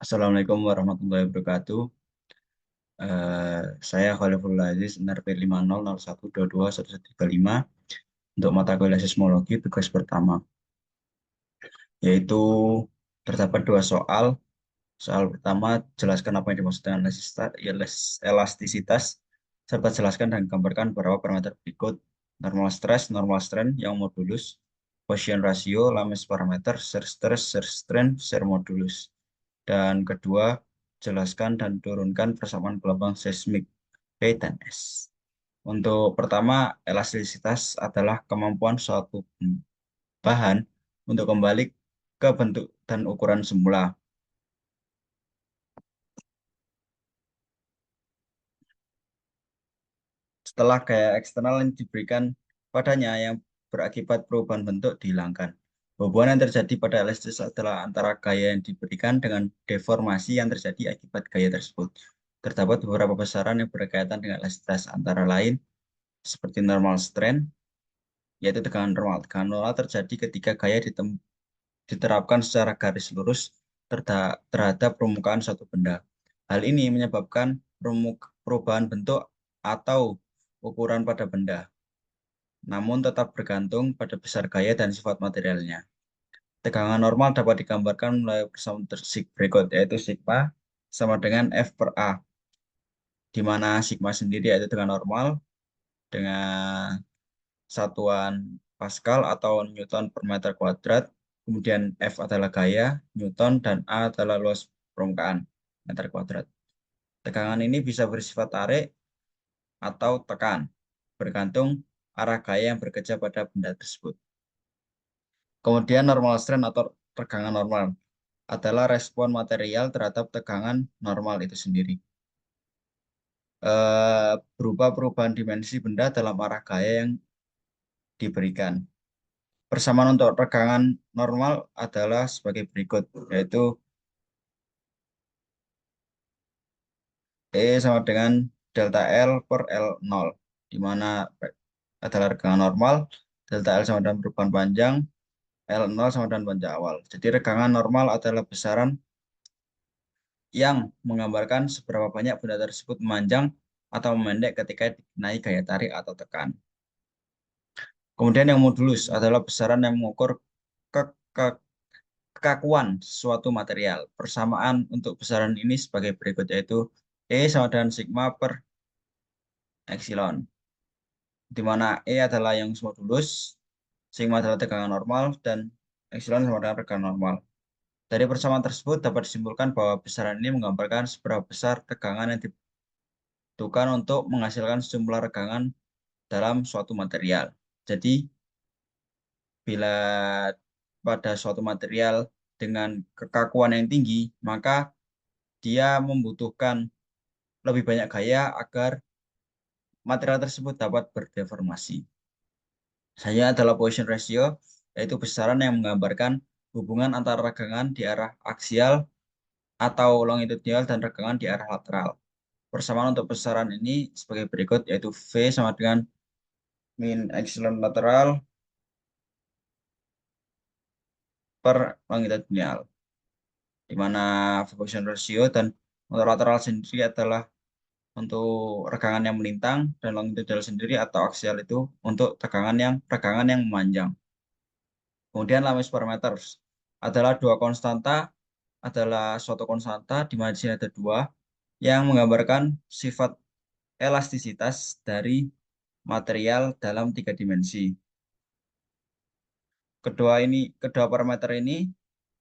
Assalamualaikum warahmatullahi wabarakatuh. Saya Khaliful Aziz, NRP 5001221135 untuk mata kuliah seismologi tugas pertama, yaitu terdapat dua soal. Soal pertama, jelaskan apa yang dimaksud dengan elastisitas, serta jelaskan dan gambarkan beberapa parameter berikut: normal stress, normal strain yang modulus, Poisson ratio, Lames parameter, shear stress, shear strain, shear modulus. Dan kedua, jelaskan dan turunkan persamaan gelombang seismik P dan S. Untuk pertama, elastisitas adalah kemampuan suatu bahan untuk kembali ke bentuk dan ukuran semula. Setelah gaya eksternal yang diberikan padanya yang berakibat perubahan bentuk dihilangkan. Hubungan yang terjadi pada elastisitas adalah antara gaya yang diberikan dengan deformasi yang terjadi akibat gaya tersebut. Terdapat beberapa besaran yang berkaitan dengan elastisitas, antara lain seperti normal strain, yaitu tegangan normal. Tegangan normal terjadi ketika gaya diterapkan secara garis lurus terhadap permukaan suatu benda. Hal ini menyebabkan perubahan bentuk atau ukuran pada benda, namun tetap bergantung pada besar gaya dan sifat materialnya. Tegangan normal dapat digambarkan melalui persamaan berikut, yaitu sigma sama dengan F per A, di mana sigma sendiri yaitu tegangan normal dengan satuan Pascal atau Newton per meter kuadrat, kemudian F adalah gaya, Newton, dan A adalah luas permukaan meter kuadrat. Tegangan ini bisa bersifat tarik atau tekan, bergantung arah gaya yang bekerja pada benda tersebut. Kemudian normal strain atau tegangan normal adalah respon material terhadap tegangan normal itu sendiri. Berupa perubahan dimensi benda dalam arah gaya yang diberikan. Persamaan untuk tegangan normal adalah sebagai berikut, yaitu E sama dengan delta L per L0, di mana adalah tegangan normal, delta L sama dengan perubahan panjang, L0 sama dengan panjang awal. Jadi tegangan normal adalah besaran yang menggambarkan seberapa banyak benda tersebut memanjang atau memendek ketika dikenai gaya tarik atau tekan. Kemudian yang modulus adalah besaran yang mengukur ke, ke, kekakuan suatu material. Persamaan untuk besaran ini sebagai berikut, yaitu E sama dengan sigma per epsilon, di mana E adalah yang modulus, sigma adalah tegangan normal, dan epsilon sama dengan tegangan normal. Dari persamaan tersebut dapat disimpulkan bahwa besaran ini menggambarkan seberapa besar tegangan yang dibutuhkan untuk menghasilkan sejumlah regangan dalam suatu material. Jadi, bila pada suatu material dengan kekakuan yang tinggi, maka dia membutuhkan lebih banyak gaya agar material tersebut dapat berdeformasi. Saya adalah Poisson ratio, yaitu besaran yang menggambarkan hubungan antara regangan di arah aksial atau longitudinal dan regangan di arah lateral. Persamaan untuk besaran ini sebagai berikut, yaitu V sama dengan min epsilon lateral per longitudinal, di mana Poisson ratio dan untuk lateral sendiri adalah untuk regangan yang melintang, dan longitudinal sendiri atau aksial itu untuk regangan yang memanjang. Kemudian Lames parameter adalah suatu konstanta di mana di sini ada dua yang menggambarkan sifat elastisitas dari material dalam tiga dimensi. Kedua parameter ini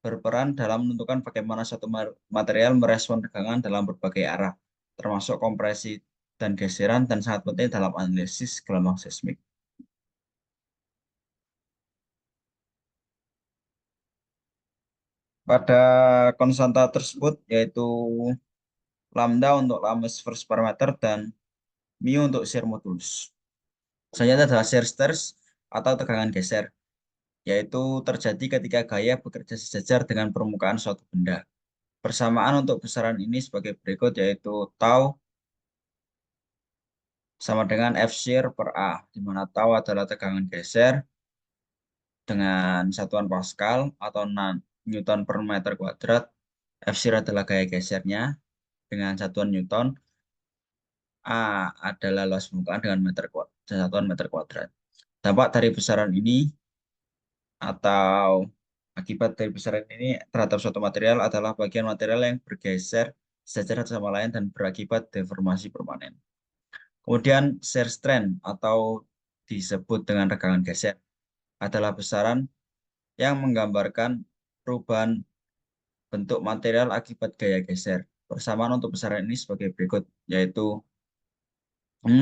berperan dalam menentukan bagaimana suatu material merespon tegangan dalam berbagai arah, termasuk kompresi dan geseran, dan sangat penting dalam analisis gelombang seismik. Pada konstanta tersebut, yaitu lambda untuk Lames first parameter dan mu untuk shear modulus. Selanjutnya adalah shear stress atau tegangan geser, yaitu terjadi ketika gaya bekerja sejajar dengan permukaan suatu benda. Persamaan untuk besaran ini sebagai berikut, yaitu tau sama dengan F shear per A, di mana tau adalah tegangan geser dengan satuan Pascal atau Newton per meter kuadrat, F0 adalah gaya gesernya dengan satuan Newton. A adalah luas permukaan dengan satuan meter kuadrat. Dampak dari besaran ini atau akibat dari besaran ini terhadap suatu material adalah bagian material yang bergeser sejajar satu sama lain dan berakibat deformasi permanen. Kemudian shear strength atau disebut dengan regangan geser adalah besaran yang menggambarkan perubahan bentuk material akibat gaya geser. Persamaan untuk besaran ini sebagai berikut, yaitu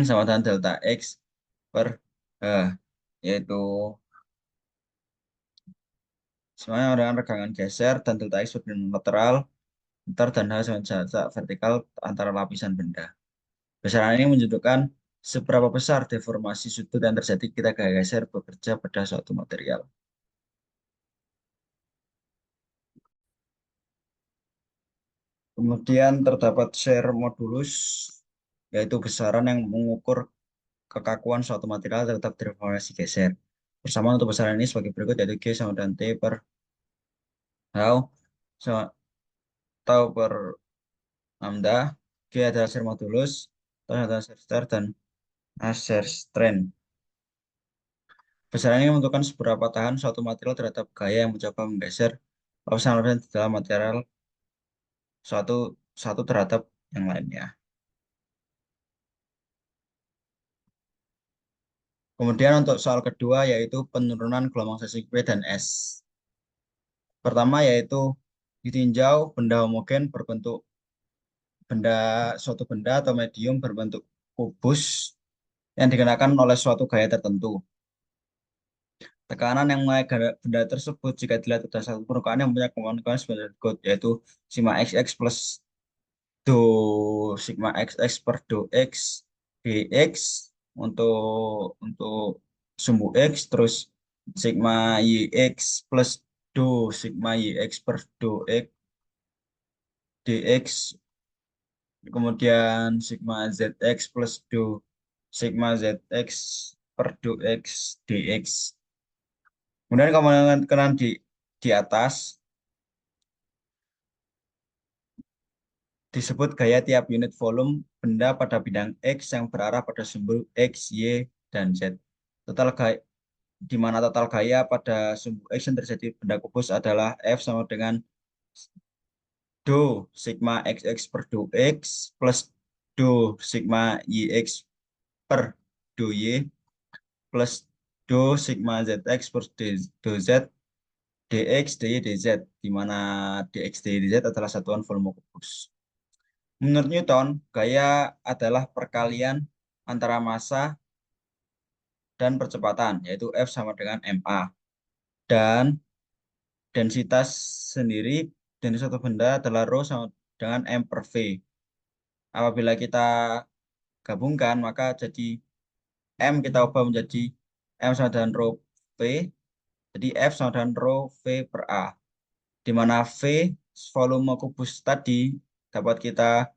sama dengan delta X per yaitu semuanya dengan regangan geser dan delta X perbandingan lateral antar dan H sama jarak vertikal antara lapisan benda. Besaran ini menunjukkan seberapa besar deformasi sudut yang terjadi ketika gaya geser bekerja pada suatu material. Kemudian terdapat shear modulus, yaitu besaran yang mengukur kekakuan suatu material terhadap deformasi geser. Persamaan untuk besaran ini sebagai berikut, yaitu G sama dengan T per H sama tau per lambda. G adalah shear modulus, T adalah shear stress, dan A shear strength. Besaran ini menentukan seberapa tahan suatu material terhadap gaya yang mencoba menggeser lapisan-lapisan di dalam material suatu satu terhadap yang lainnya. Kemudian untuk soal kedua yaitu penurunan gelombang seismik P dan S. Pertama yaitu ditinjau benda homogen berbentuk benda suatu benda atau medium berbentuk kubus yang dikenakan oleh suatu gaya tertentu. Tekanan yang mengenai benda tersebut jika dilihat pada satu permukaan yang punya kemampuan sebagai berikut, yaitu sigma xx plus do sigma xx per do x dx untuk sumbu x, terus sigma yx plus do sigma yx per do x dx, kemudian sigma zx plus do sigma zx per do x dx. Kemudian kemungkinan di atas disebut gaya tiap unit volume benda pada bidang X yang berarah pada simbol X, Y, dan Z. Total gaya, di mana total gaya pada sumbu X yang terjadi benda kubus adalah F sama dengan do sigma XX per do X plus do sigma YX per do Y plus do sigma ZX per do Z dx, dy, dz, di mana dx, dy, dz adalah satuan volume kubus. Menurut Newton, gaya adalah perkalian antara massa dan percepatan, yaitu F sama dengan ma. Dan densitas sendiri, densitas satu benda adalah rho sama dengan m per v. Apabila kita gabungkan, maka jadi m kita ubah menjadi m sama dengan rho v, jadi F sama dengan rho v per a. Di mana v, volume kubus tadi, dapat kita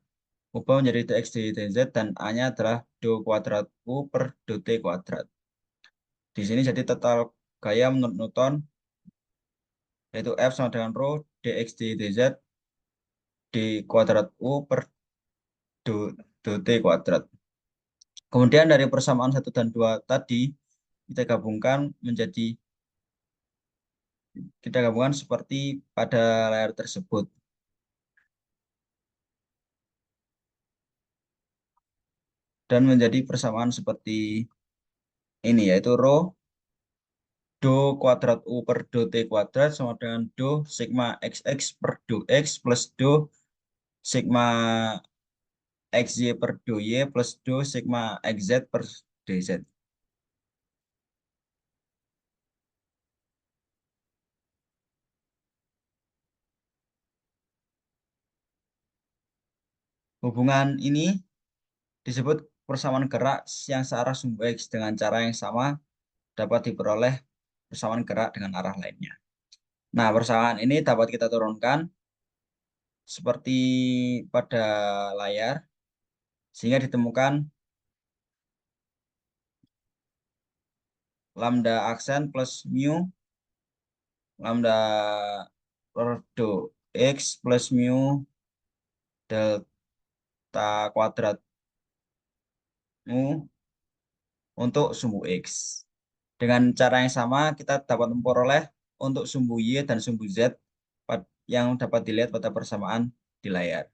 ubah menjadi dx, dy, dz, dan A-nya adalah do kuadrat U per do T kuadrat. Di sini jadi total gaya menurut Newton, yaitu F sama dengan rho dx, dy, dz di kuadrat U per do T kuadrat. Kemudian dari persamaan 1 dan 2 tadi, kita gabungkan menjadi, kita gabungkan seperti pada layar tersebut. Dan menjadi persamaan seperti ini, yaitu rho do kuadrat U per do T kuadrat sama dengan do sigma XX per do X plus do sigma XY per do Y plus do sigma XZ per DZ. Hubungan ini disebut persamaan gerak yang searah sumbu X. Dengan cara yang sama dapat diperoleh persamaan gerak dengan arah lainnya. Nah, persamaan ini dapat kita turunkan seperti pada layar, sehingga ditemukan lambda aksen plus mu lambda per do. X plus mu delta kuadrat mu untuk sumbu X. Dengan cara yang sama, kita dapat memperoleh untuk sumbu Y dan sumbu Z yang dapat dilihat pada persamaan di layar.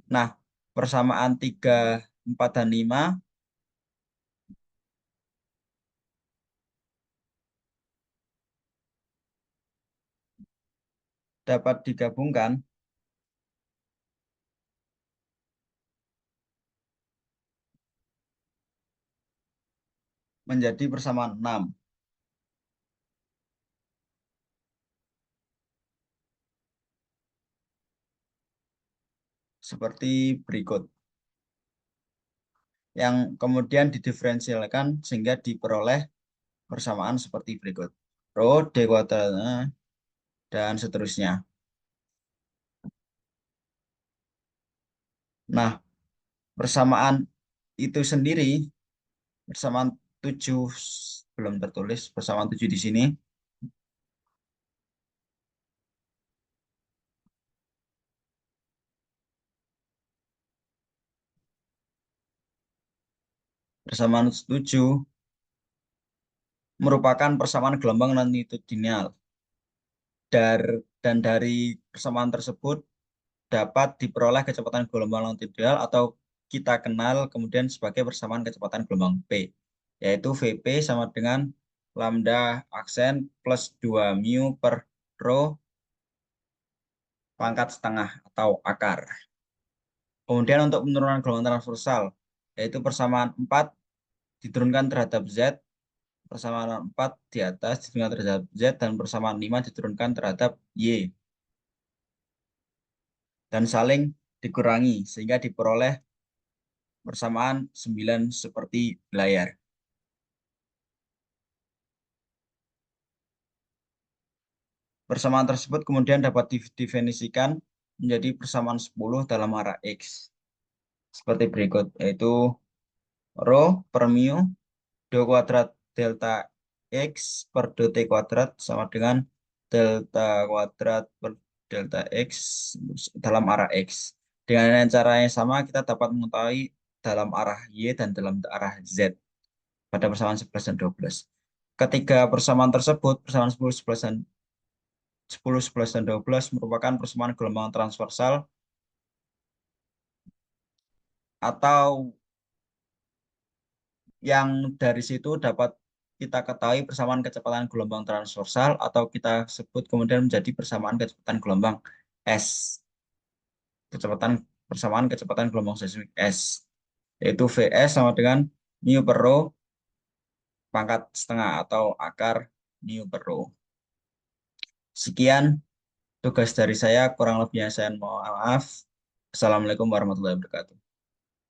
Nah, persamaan 3, 4, dan 5 dapat digabungkan menjadi persamaan 6. Seperti berikut. Yang kemudian didiferensialkan sehingga diperoleh persamaan seperti berikut. Rho, D kuadrat, dan seterusnya. Nah, persamaan itu sendiri, persamaan 7 belum tertulis, persamaan 7 di sini. Persamaan 7 merupakan persamaan gelombang longitudinal. Dan dari persamaan tersebut dapat diperoleh kecepatan gelombang longitudinal atau kita kenal kemudian sebagai persamaan kecepatan gelombang P, yaitu Vp sama dengan lambda aksen plus 2 mu per rho pangkat setengah atau akar. Kemudian untuk penurunan gelombang transversal, yaitu persamaan 4 diturunkan terhadap Z, persamaan 4 di atas diturunkan terhadap Z, dan persamaan 5 diturunkan terhadap Y. Dan saling dikurangi sehingga diperoleh persamaan 9 seperti layar. Persamaan tersebut kemudian dapat didefinisikan menjadi persamaan 10 dalam arah X. Seperti berikut, yaitu rho per mu do kuadrat delta X per do T kuadrat sama dengan delta kuadrat per delta X dalam arah X. Dengan cara yang sama, kita dapat mengetahui dalam arah Y dan dalam arah Z pada persamaan 11 dan 12. Ketiga persamaan tersebut, persamaan 10, 11, dan 10, 11, dan 12 merupakan persamaan gelombang transversal atau yang dari situ dapat kita ketahui persamaan kecepatan gelombang transversal atau kita sebut kemudian menjadi persamaan kecepatan gelombang S. Persamaan kecepatan gelombang seismik S, yaitu Vs sama dengan mu per rho pangkat setengah atau akar mu per rho. Sekian tugas dari saya, kurang lebihnya saya mohon maaf. Assalamualaikum warahmatullahi wabarakatuh.